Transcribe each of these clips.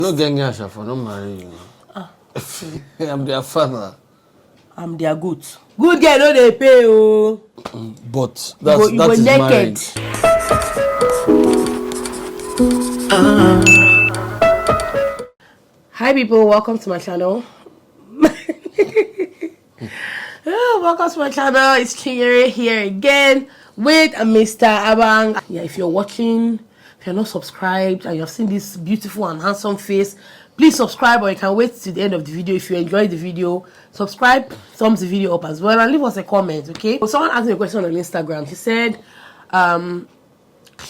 No Gengasha for no marry. I'm their father. I'm their goat. Good girl, no they pay oh. But that is naked. Hi people, welcome to my channel. Welcome to my channel. It's Chinyere here again with Mr. Abang. Yeah, if you're watching, if you're not subscribed and you've seen this beautiful and handsome face, please subscribe, or you can wait till the end of the video. If you enjoyed the video, subscribe, thumbs the video up as well, and leave us a comment, okay? So someone asked me a question on Instagram. She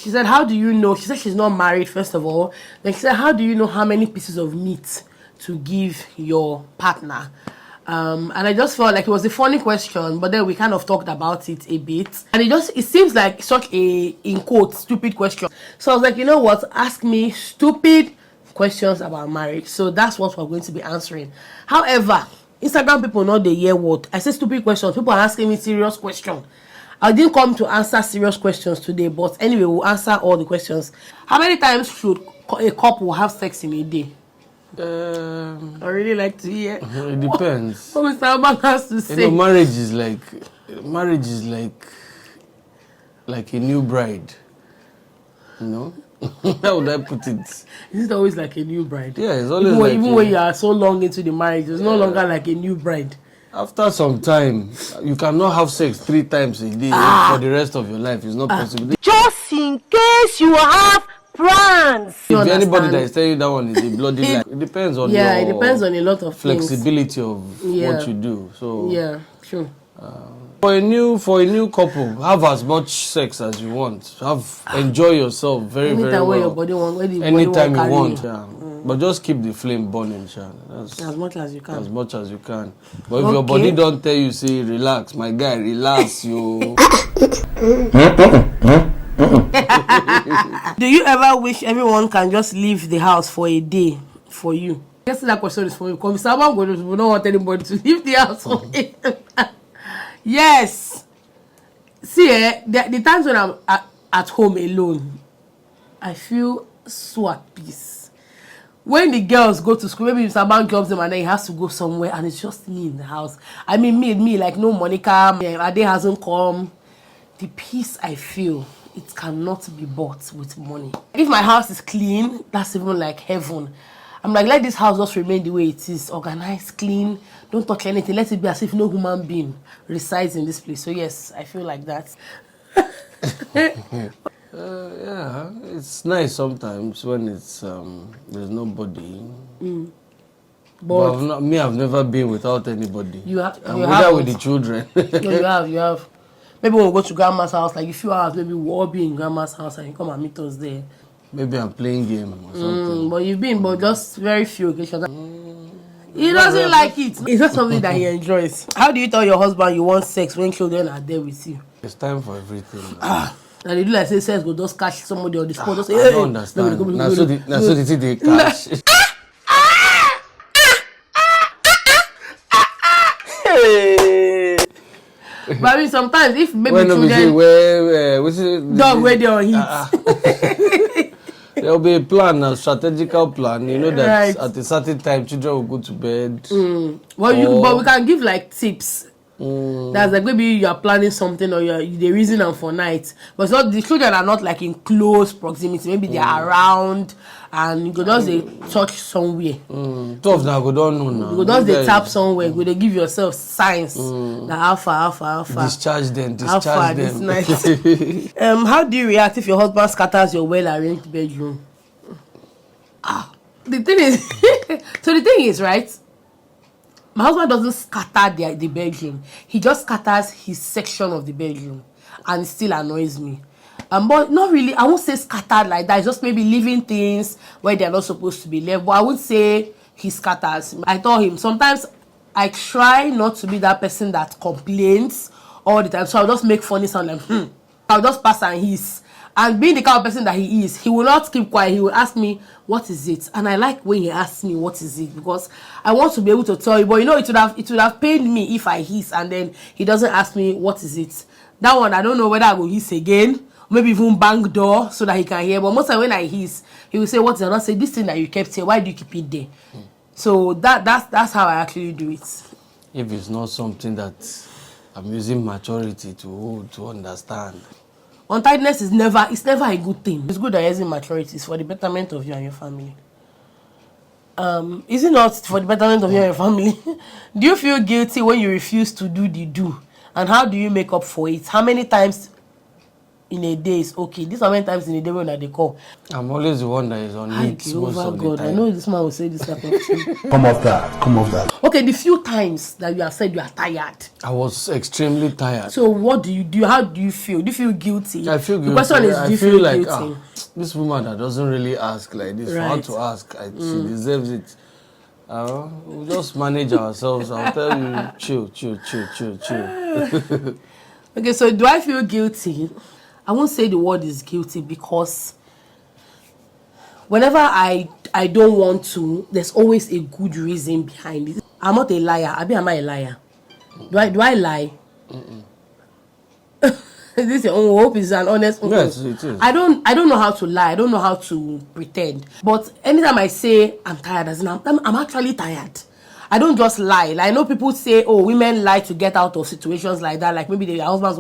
said, how do you know? She said she's not married, first of all. Then she said, how do you know how many pieces of meat to give your partner? And I just felt like it was a funny question, but then we kind of talked about it a bit, and it seems like such a, in quotes, stupid question. So I was like, you know what, ask me stupid questions about marriage. So that's what we're going to be answering. However, Instagram people know the year word. I say stupid questions, people are asking me serious questions. I didn't come to answer serious questions today, but anyway, we'll answer all the questions. How many times should a couple have sex in a day? I really like to hear. It depends. What Mr. Abang has to say. You know, marriage is like a new bride. You know? How would I put it? Is it always like a new bride? Yeah, it's always even when you are so long into the marriage, it's no longer like a new bride. After some time, you cannot have sex 3 times a day for the rest of your life. It's not possible. Just in case you have plans. If anybody that is telling you that one is a bloody lie, it depends on it depends on a lot of flexibility of what you do. So yeah, sure. For a new couple, have as much sex as you want. Enjoy yourself very well. Your body anytime you want. Yeah. But just keep the flame burning, as much as you can. As much as you can. But if your body don't tell you, say relax, my guy, relax, you. Do you ever wish everyone can just leave the house for a day for you? I guess that question is for you, because someone will not want anybody to leave the house for me. Yes. See, the times when I'm at home alone, I feel so at peace. When the girls go to school, maybe if someone jobs them and then he has to go somewhere and it's just me in the house. I mean, me, like no Monica, Ade hasn't come. The peace I feel, it cannot be bought with money. If my house is clean, that's even like heaven. I'm like, let this house just remain the way it is, organized, clean, don't touch anything, let it be as if no human being resides in this place. So yes, I feel like that. Yeah, it's nice sometimes when it's there's nobody. But I've never been without anybody. I'm with the children. No, you have. Maybe when we go to grandma's house, like a few hours, maybe we'll all be in grandma's house and you come and meet us there. Maybe I'm playing game or something. But you've been, but just very few occasions. He doesn't like it. It's not something that he enjoys. How do you tell your husband you want sex when children are there with you? It's time for everything. And they do like say sex, go just catch somebody on the spot. Just say, I don't understand. Now so the thing they catch. But I mean, sometimes if maybe children dog where they on heat. There will be a plan, a strategical plan. You know that at a certain time children will go to bed. But we can give like tips. That's like maybe you are planning something or the reason for night, but so the children are not like in close proximity. Maybe they are around and you go just touch somewhere. 12 now go don't know now. You go just tap somewhere. Go they give yourself signs that alpha. Discharge them. This night. How do you react if your husband scatters your well-arranged bedroom? The thing is, right? My husband doesn't scatter the bedroom. He just scatters his section of the bedroom, and it still annoys me. But not really. I won't say scattered like that. It's just maybe leaving things where they're not supposed to be left. But I wouldn't say he scatters. I told him sometimes I try not to be that person that complains all the time. So I'll just make funny sound like I'll just pass and hiss. And being the kind of person that he is, he will not keep quiet. He will ask me, what is it? And I like when he asks me, what is it? Because I want to be able to tell you. But you know, it would have pained me if I hiss and then he doesn't ask me, what is it? That one, I don't know whether I will hiss again maybe even bang door so that he can hear. But most of the time when I hiss, he will say, "What is it?" And I say, "This thing that you kept here, why do you keep it there?" So that's how I actually do it. If it's not something that I'm using maturity to understand. Untidiness is never a good thing. It's good that you're using maturity. It's for the betterment of you and your family. Is it not for the betterment of you and your family? Do you feel guilty when you refuse to do the do? And how do you make up for it? How many times in a day is okay? This how many times in a day when they call? I'm always the one that is on it most of the God, time. I know this man will say this type of thing. Come off that. Okay, the few times that you have said you are tired. I was extremely tired. So what do you do? How do you feel? Do you feel guilty? I feel guilty. The question is, do you feel like guilty? this woman that doesn't really ask like this, for her to ask, she deserves it. We'll just manage ourselves. I'll tell you, chill. Okay, so do I feel guilty? I won't say the word is guilty because whenever I don't want to, there's always a good reason behind it. I'm not a liar. Am I a liar? Do I lie? This your own hope is an honest. Yes, it is. I don't know how to lie. I don't know how to pretend. But anytime I say I'm tired, as in I'm actually tired. I don't just lie. Like, I know people say, oh, women lie to get out of situations like that. Like maybe their husbands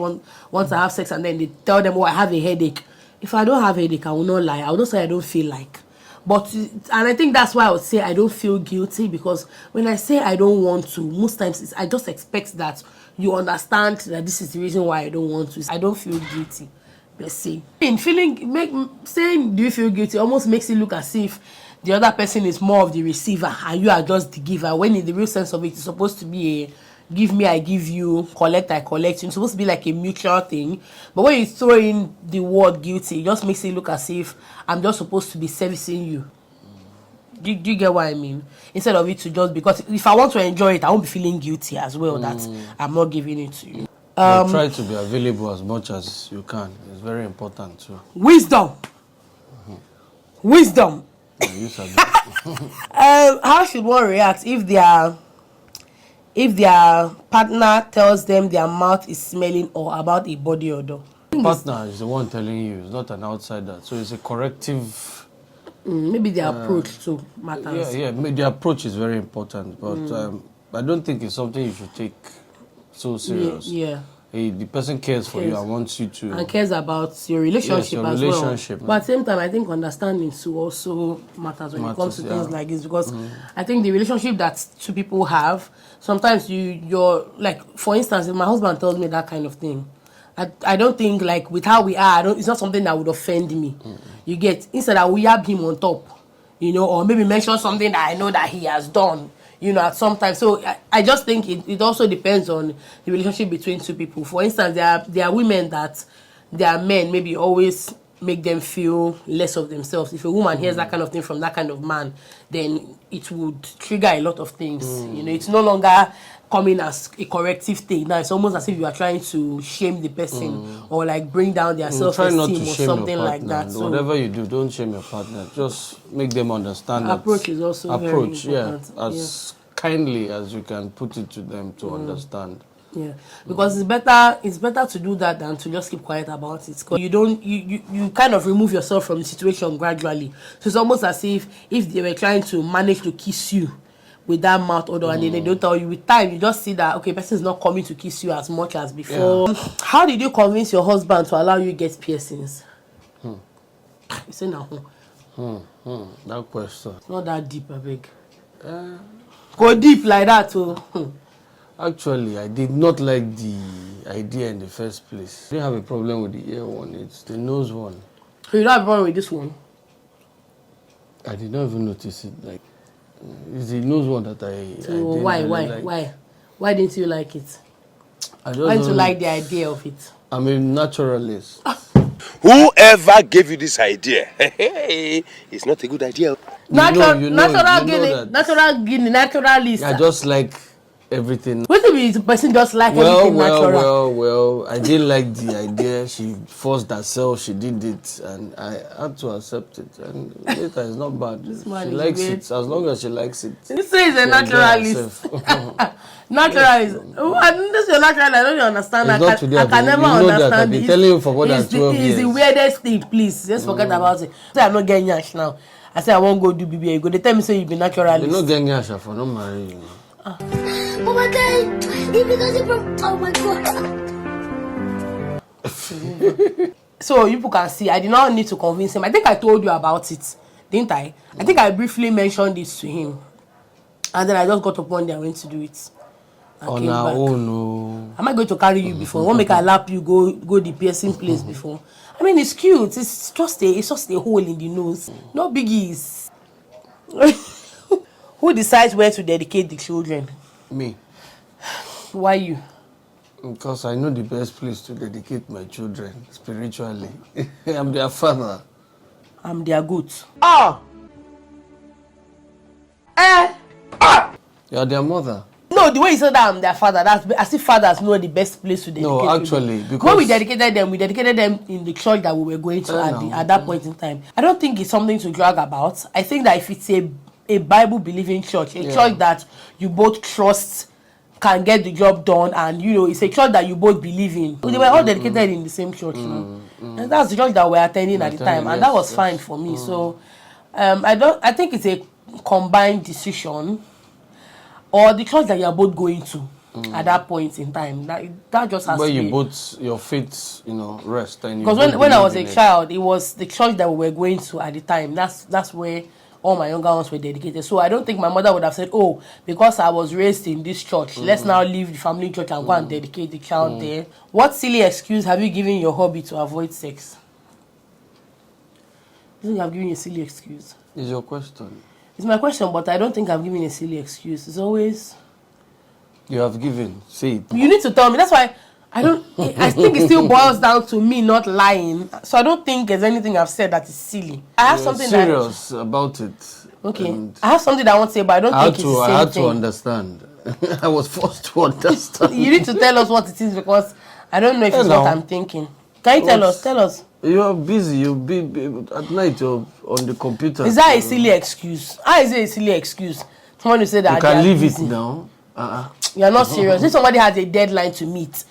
want to have sex and then they tell them, oh, I have a headache. If I don't have a headache, I will not lie. I will not say I don't feel like. But, and I think that's why I would say I don't feel guilty, because when I say I don't want to, most times I just expect that you understand that this is the reason why I don't want to. I don't feel guilty, per se. Saying do you feel guilty almost makes it look as if the other person is more of the receiver and you are just the giver, when in the real sense of it, it's supposed to be a give me, I give you, collect, I collect. It's supposed to be like a mutual thing. But when you throw in the word guilty, it just makes it look as if I'm just supposed to be servicing you. Do you get what I mean? Instead of it to just, because if I want to enjoy it, I won't be feeling guilty as well that I'm not giving it to you. Try to be available as much as you can. It's very important too. Wisdom. Wisdom. How should one react if their partner tells them their mouth is smelling or about a body odor? The partner is the one telling you. It's not an outsider. So it's a corrective. Maybe the approach to matters. Yeah. The approach is very important, but I don't think it's something you should take so serious. Yeah. The person cares for you and wants you to. And cares about your relationship as well. But at the same time, I think understanding too also matters when it comes to things like this, because I think the relationship that two people have, sometimes you're like, for instance, if my husband tells me that kind of thing, I don't think, like, with how we are, it's not something that would offend me. You get, instead I will yab him on top, or maybe mention something that I know that he has done, at some time. So I just think it also depends on the relationship between two people. For instance, there are women that their men maybe always make them feel less of themselves. If a woman hears that kind of thing from that kind of man, then it would trigger a lot of things. It's no longer coming as a corrective thing. Now it's almost as if you are trying to shame the person or like bring down their self-esteem or something like that. So whatever you do, don't shame your partner. Just make them understand that approach is also very important. As kindly as you can put it to them to understand. Yeah, because it's better to do that than to just keep quiet about it. Because you kind of remove yourself from the situation gradually. So it's almost as if they were trying to manage to kiss you with that mouth odor, and then they don't tell you. With time, you just see that, okay, person is not coming to kiss you as much as before. How did you convince your husband to allow you get piercings? You say no. That question. It's not that deep, I beg. Go deep like that, too. Actually, I did not like the idea in the first place. I didn't have a problem with the ear one. It's the nose one. So you don't have a problem with this one? I did not even notice it. Like, it's the nose one that I So didn't why? really like. Why didn't you like it? Why didn't you like the idea of it? I'm a naturalist. Whoever gave you this idea, it's not a good idea. Naturalist. I just like everything. What if the person just like everything natural? Well, I didn't like the idea. She forced herself, she did it, and I had to accept it. And later, it's not bad. She likes it, as long as she likes it. You say it's a naturalist. Naturalist. This is your naturalist. I don't understand. I can never understand. I've been telling you for more than 12 years. It's the weirdest thing, please. Just forget about it. Say I'm not getting yash now. I say I won't go do BBA. You go. They tell me say you be naturalist. You're not getting yash for not marrying you. Oh my God! He because he broke. Oh my God! So you people can see, I did not need to convince him. I think I told you about it, didn't I? I think I briefly mentioned this to him, and then I just got up one day and went to do it. On our own, no. Am I going to carry you before? Won't make I lap you go the piercing place before? I mean, it's cute. It's just a hole in the nose. No biggies. Who decides where to dedicate the children? Me. Why you? Because I know the best place to dedicate my children spiritually. I'm their father. I'm their goat. You're their mother. No, the way you said that I'm their father, that's as if fathers know the best place to dedicate. No, actually, because when we dedicated them in the church that we were going to at that point in time. I don't think it's something to drag about. I think that if it's a Bible-believing church, a church that you both trust can get the job done, and it's a church that you both believe in. They were all dedicated in the same church, and that's the church that we're attending at the time, and that was fine for me. So, I think it's a combined decision, or the church that you're both going to at that point in time. That just has to be. Where you both your faith, rest. Because when I was a child, it was the church that we were going to at the time. That's where all my younger ones were dedicated. So I don't think my mother would have said, oh, because I was raised in this church, let's now leave the family church and go and dedicate the child there. What silly excuse have you given your hobby to avoid sex? I think I've given you a silly excuse. Is your question? It's my question, but I don't think I've given a silly excuse. It's always... You have given. Say it. You need to tell me. That's why I think it still boils down to me not lying. So I don't think there's anything I've said that is silly. I have something serious about it. Okay. I have something that I want to say, but I don't think it's the same thing. I had to understand. I was forced to understand. You need to tell us what it is, because I don't know if it's what I'm thinking. Can you tell us? Tell us. You're busy. You'll be at night. You're on the computer. Is that a silly excuse? How is it a silly excuse? Someone who said that you can leave it now. You're not serious. If somebody has a deadline to meet,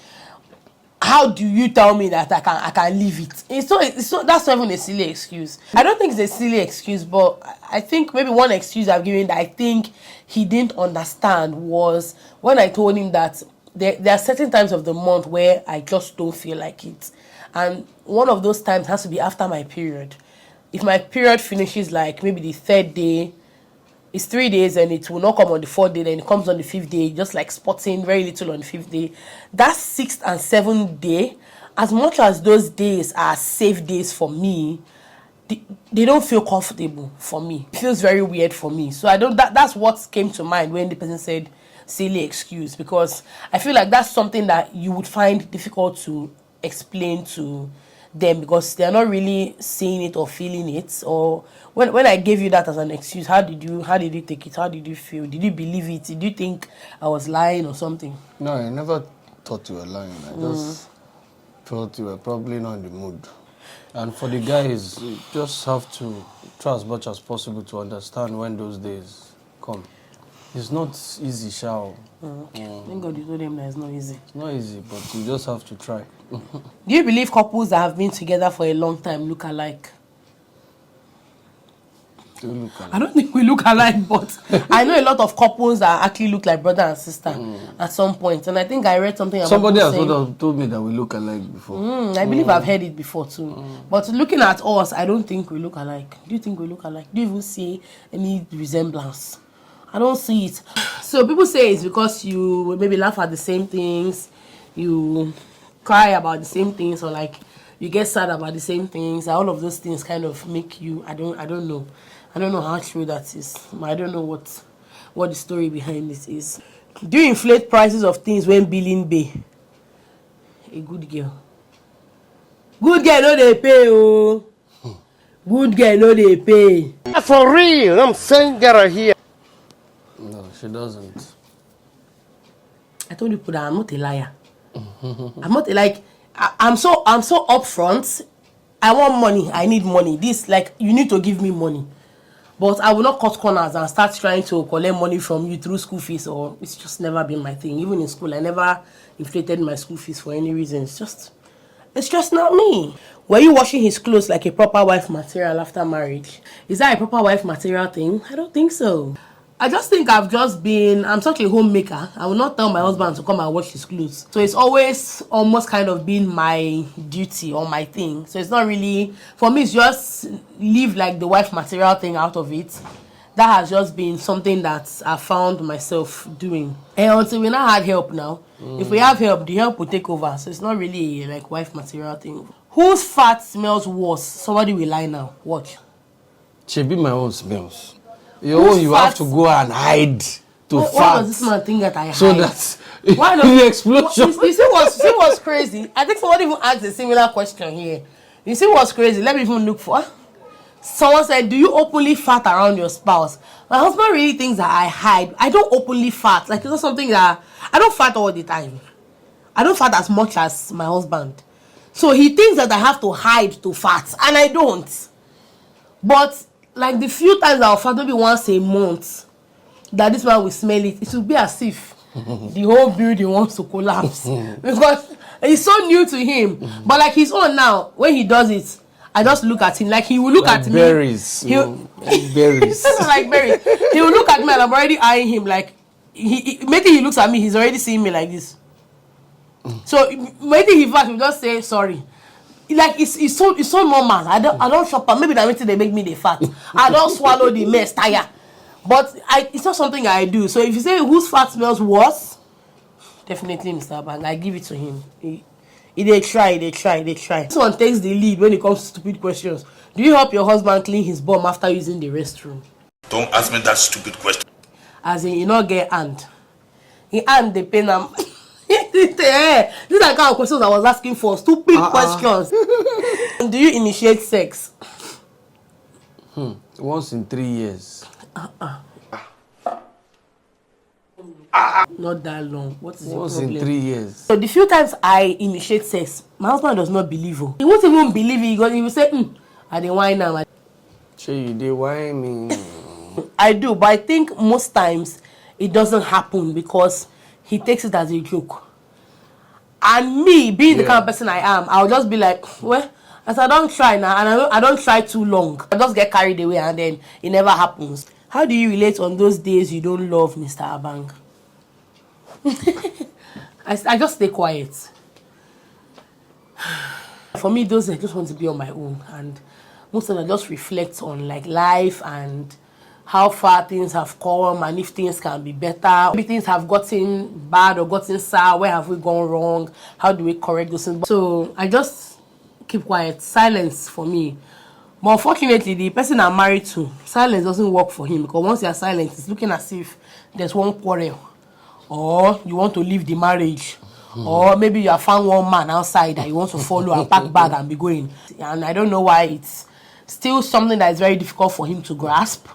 how do you tell me that I can leave it? It's not that's not even a silly excuse. I don't think it's a silly excuse, but I think maybe one excuse I've given that I think he didn't understand was when I told him that there are certain times of the month where I just don't feel like it. And one of those times has to be after my period. If my period finishes like maybe the third day, it's 3 days and it will not come on the 4th day, then it comes on the 5th day, just like spotting very little on the 5th day. That 6th and 7th day, as much as those days are safe days for me, they don't feel comfortable for me. It feels very weird for me. So that's what came to mind when the person said silly excuse, because I feel like that's something that you would find difficult to explain to them because they're not really seeing it or feeling it. Or when I gave you that as an excuse, how did you take it? How did you feel? Did you believe it? Did you think I was lying or something? No, I never thought you were lying. I just thought you were probably not in the mood. And for the guys, you just have to try as much as possible to understand when those days come. It's not easy, shall. Thank God you told them that it's not easy. It's not easy, but you just have to try. Do you believe couples that have been together for a long time look alike? I don't think we look alike, but I know a lot of couples that actually look like brother and sister at some point. And I think I read something about somebody has told me that we look alike before. I believe I've heard it before too. But looking at us, I don't think we look alike. Do you think we look alike? Do you even see any resemblance? I don't see it. So people say it's because you maybe laugh at the same things, you cry about the same things, or like you get sad about the same things. All of those things kind of make you. I don't know. I don't know how true that is. I don't know what the story behind this is. Do you inflate prices of things when billing bay? A good girl. Good girl no dey pay oh. Good girl no dey pay. For real, I'm saying that right here. No, she doesn't. I told you that I'm not a liar. I'm not I'm so upfront. I want money. I need money. This, like, you need to give me money. But I will not cut corners and start trying to collect money from you through school fees, or it's just never been my thing. Even in school, I never inflated my school fees for any reason. It's just not me. Were you washing his clothes like a proper wife material after marriage? Is that a proper wife material thing? I don't think so. I just think I'm such a homemaker. I will not tell my husband to come and wash his clothes. So it's always almost kind of been my duty or my thing. So it's not really, for me, it's just leave like the wife material thing out of it. That has just been something that I found myself doing. And until we now had help now, if we have help, the help will take over. So it's not really like wife material thing. Whose fat smells worse? Somebody will lie now. Watch. Should be my own smells. You have to go and hide to fart. Why does this man think that I hide? So that why the explosion. You see what's crazy? I think somebody even asked a similar question here. You see what's crazy? Let me even look for. Someone said, do you openly fart around your spouse? My husband really thinks that I hide. I don't openly fart. Like, it's not something that... I don't fart all the time. I don't fart as much as my husband. So he thinks that I have to hide to fart. And I don't. But... like the few times I'll fart, maybe once a month, that this man will smell it, it will be as if the whole building wants to collapse. Because it's so new to him. But like his own now, when he does it, I just look at him, like he will look like at berries, me. Berries. Like berries. He will look at me and I'm already eyeing him, like, maybe he looks at me, he's already seeing me like this. So maybe he will just say, sorry. Like it's so normal. I don't shop, maybe that means they make me the fat. I don't swallow the mess tire. But it's not something I do. So if you say whose fat smells worse, definitely Mr. Bang. I give it to him. They try. This one takes the lead when it comes to stupid questions. Do you help your husband clean his bum after using the restroom? Don't ask me that stupid question. As in, you not get hand. He hand the pain am. These are the kind of questions I was asking for. Stupid questions. Do you initiate sex? Once in 3 years. Not that long. What is Once your problem? in 3 years. So the few times I initiate sex, my husband does not believe it. He won't even believe it because he will say, I didn't whine now. Che, they whine me. I do, but I think most times it doesn't happen because he takes it as a joke. And me, being the kind of person I am, I'll just be like, well, as I don't try now, and I don't try too long. I just get carried away and then it never happens. How do you relate on those days you don't love Mr. Abang? I just stay quiet. For me, those I just want to be on my own, and most of them just reflect on like life and how far things have come and if things can be better. Maybe things have gotten bad or gotten sour. Where have we gone wrong? How do we correct those things? So I just keep quiet. Silence for me. But unfortunately, the person I'm married to, silence doesn't work for him, because once you're silent, it's looking as if there's one quarrel, or you want to leave the marriage, or maybe you have found one man outside that you want to follow and pack bag and be going. And I don't know why it's still something that is very difficult for him to grasp.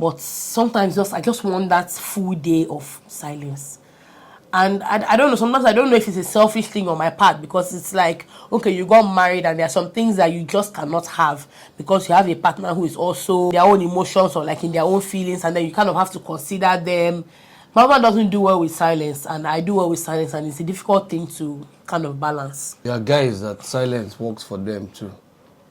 But sometimes I just want that full day of silence. And I don't know, sometimes I don't know if it's a selfish thing on my part, because it's like, okay, you got married and there are some things that you just cannot have because you have a partner who is also their own emotions or like in their own feelings, and then you kind of have to consider them. My husband doesn't do well with silence, and I do well with silence, and it's a difficult thing to kind of balance. There are guys that silence works for them too.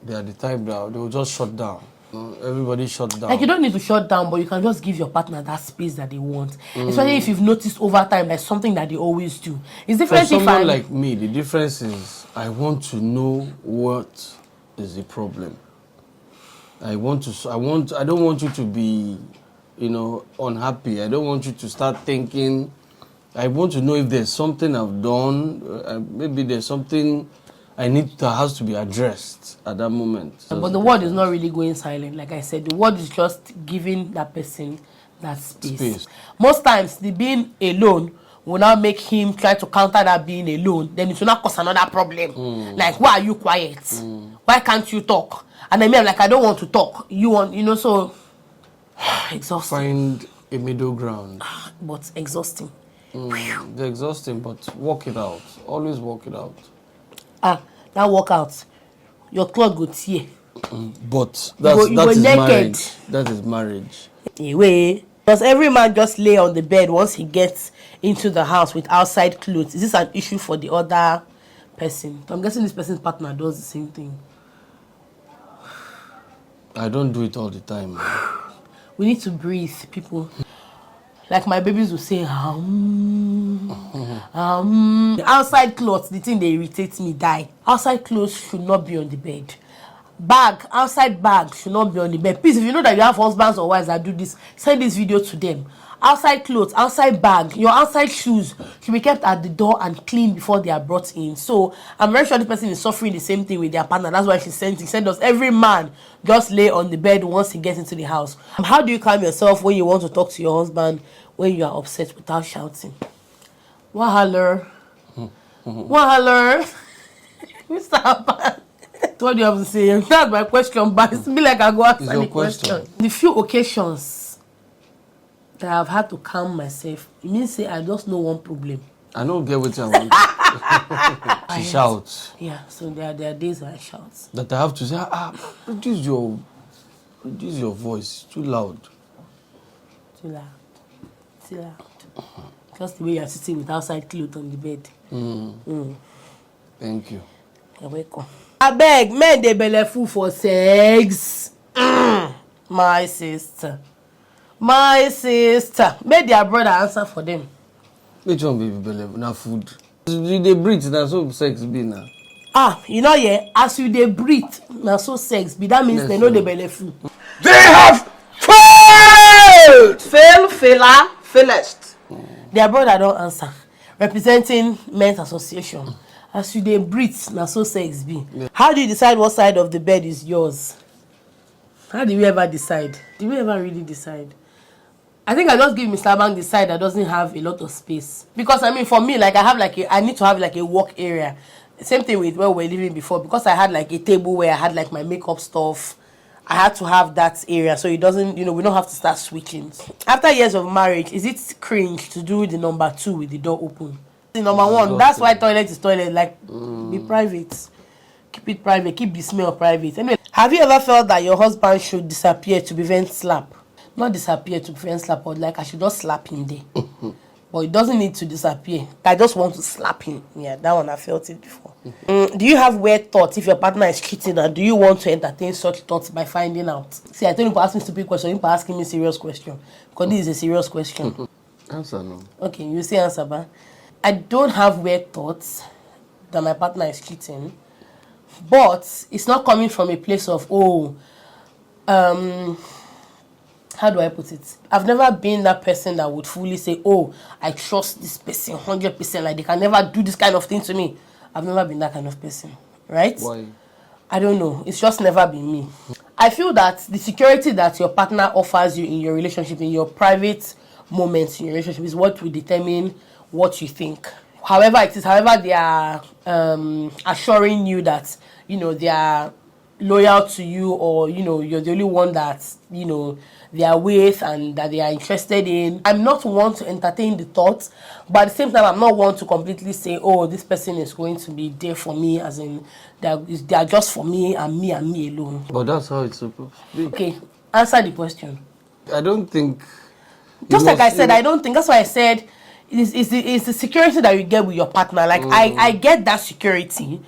They are the type that they will just shut down. Everybody shut down. Like, you don't need to shut down, but you can just give your partner that space that they want. Especially if you've noticed over time that's something that they always do. It's different For if someone like me, the difference is I want to know what is the problem. I don't want you to be, unhappy. I don't want you to start thinking. I want to know if there's something I've done. Maybe there's something that has to be addressed at that moment. So but the word is not really going silent. Like I said, the word is just giving that person that space. Most times, the being alone will now make him try to counter that being alone. Then it will not cause another problem. Like, why are you quiet? Why can't you talk? And then I'm like, I don't want to talk. You want, so exhausting. Find a middle ground. But exhausting. They're exhausting, but work it out. Always work it out. That workout, your cloth go tear. But You go is naked. marriage. That is marriage. Anyway, does every man just lay on the bed once he gets into the house with outside clothes? Is this an issue for the other person? I'm guessing this person's partner does the same thing. I don't do it all the time. Man. We need to breathe, people. Like my babies will say, outside clothes, the thing they irritate me, die. Outside clothes should not be on the bed. Outside bag should not be on the bed. Please, if you know that you have husbands or wives that do this, send this video to them. Outside clothes, outside bag, your outside shoes should be kept at the door and clean before they are brought in. So I'm very sure this person is suffering the same thing with their partner. That's why she sent us every man just lay on the bed once he gets into the house. How do you calm yourself when you want to talk to your husband when you are upset without shouting? Wahaler. Wahaler. Mr. Abba. What do you have to say? That's my question, but it's be like I go ask any question. The few occasions that I've had to calm myself, it means say I just know one problem. I don't get what I want. She shouts. Yeah, so there are days where I shout. That I have to say, reduce your voice. Too loud. Too loud. Just the way you're sitting with outside clothes on the bed. Thank you. You're welcome. I beg, men they belly full for sex. My sister. Make their brother answer for them. Which one baby belly? Now food. They breathe, that's so sex be now. You know, yeah, as you they breathe, now so sex be. That means they know they belly full. They have failed! Failest. Their brother don't answer. Representing Men's Association. As you they breathe, now so sex be. Yeah. How do you decide what side of the bed is yours? How do we ever decide? Do we ever really decide? I think I just give Mr. Bank the side that doesn't have a lot of space. Because I mean, for me, like I need to have like a work area. Same thing with where we were living before. Because I had like a table where I had like my makeup stuff. I had to have that area so it doesn't, we don't have to start switching. After years of marriage, is it cringe to do the number 2 with the door open? The number 1, that's why toilet is toilet. Like, be private. Keep it private. Keep the smell private. Anyway, have you ever felt that your husband should disappear to prevent slap? Not disappear to prevent slap, but like I should just slap him there. But it doesn't need to disappear. I just want to slap him. Yeah, that one I felt it before. Do you have weird thoughts if your partner is cheating, and do you want to entertain such thoughts by finding out? See, I told you to ask me stupid question. You asking me serious question because this is a serious question. Answer no. Okay, you say answer, but I don't have weird thoughts that my partner is cheating, but it's not coming from a place of how do I put it? I've never been that person that would fully say, I trust this person 100%. Like, they can never do this kind of thing to me. I've never been that kind of person. Right? Why? I don't know. It's just never been me. I feel that the security that your partner offers you in your relationship, in your private moments in your relationship, is what will determine what you think. However it is, however they are assuring you that, they are loyal to you, or you're the only one that they are with and that they are interested in. I'm not one to entertain the thoughts, but at the same time I'm not one to completely say, this person is going to be there for me, as in they are just for me and me alone. But that's how it's supposed to be. Okay, answer the question. I don't think, just like I said, I don't think, that's why I said it's the security that you get with your partner. Like I get that security,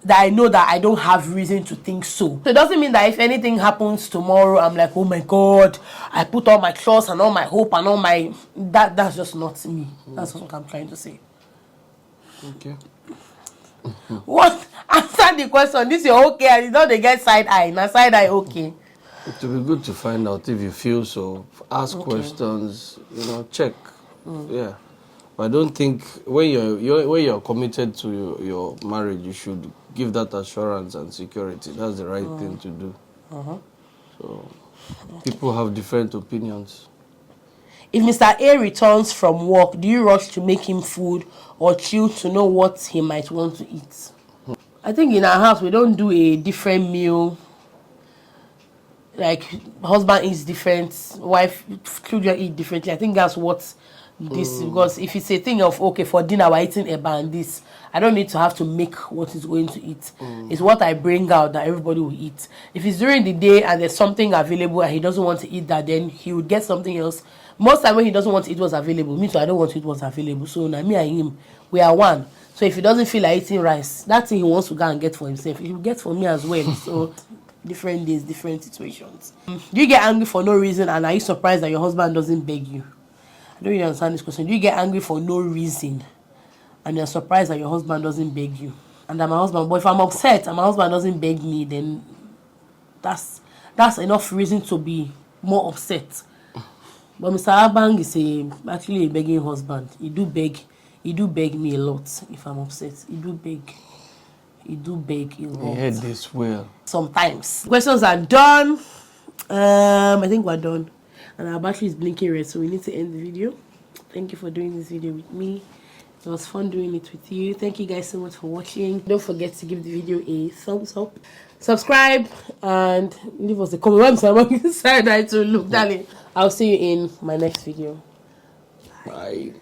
that I know that I don't have reason to think so. So it doesn't mean that if anything happens tomorrow, I'm like, oh my God, I put all my trust and all my hope and all my... That's just not me. That's what I'm trying to say. Okay. What? Answer the question. This is okay, and you know they get side eye. Now side eye, okay. It would be good to find out if you feel so. Ask questions, check. Yeah. But I don't think when you're committed to your marriage, you should give that assurance and security. That's the right thing to do. So people have different opinions. If Mr. A returns from work, do you rush to make him food or chill to know what he might want to eat? I think in our house we don't do a different meal. Like husband eats different, wife, children eat differently. I think that's what this, because if it's a thing of okay, for dinner we're eating eba and this, I don't need to have to make what he's going to eat. It's what I bring out that everybody will eat. If it's during the day and there's something available and he doesn't want to eat that, then he would get something else. Most time when he doesn't want to eat what's available, me too, I don't want to eat what's available. So now me and him, we are one. So if he doesn't feel like eating rice, that thing he wants to go and get for himself, he will get for me as well. So different days, different situations. Do you get angry for no reason, and are you surprised that your husband doesn't beg you? I don't really understand this question. Do you get angry for no reason and you're surprised that your husband doesn't beg you? And that my husband, but if I'm upset and my husband doesn't beg me, then that's enough reason to be more upset. But Mr. Abang is actually a begging husband. He do beg me a lot if I'm upset. He do beg a lot. I heard this well. Sometimes. Questions are done. I think we're done. And our battery is blinking red, so we need to end the video. Thank you for doing this video with me. It was fun doing it with you. Thank you guys so much for watching. Don't forget to give the video a thumbs up, subscribe, and leave us a comment. I'm sorry to look, darling. I'll see you in my next video. Bye.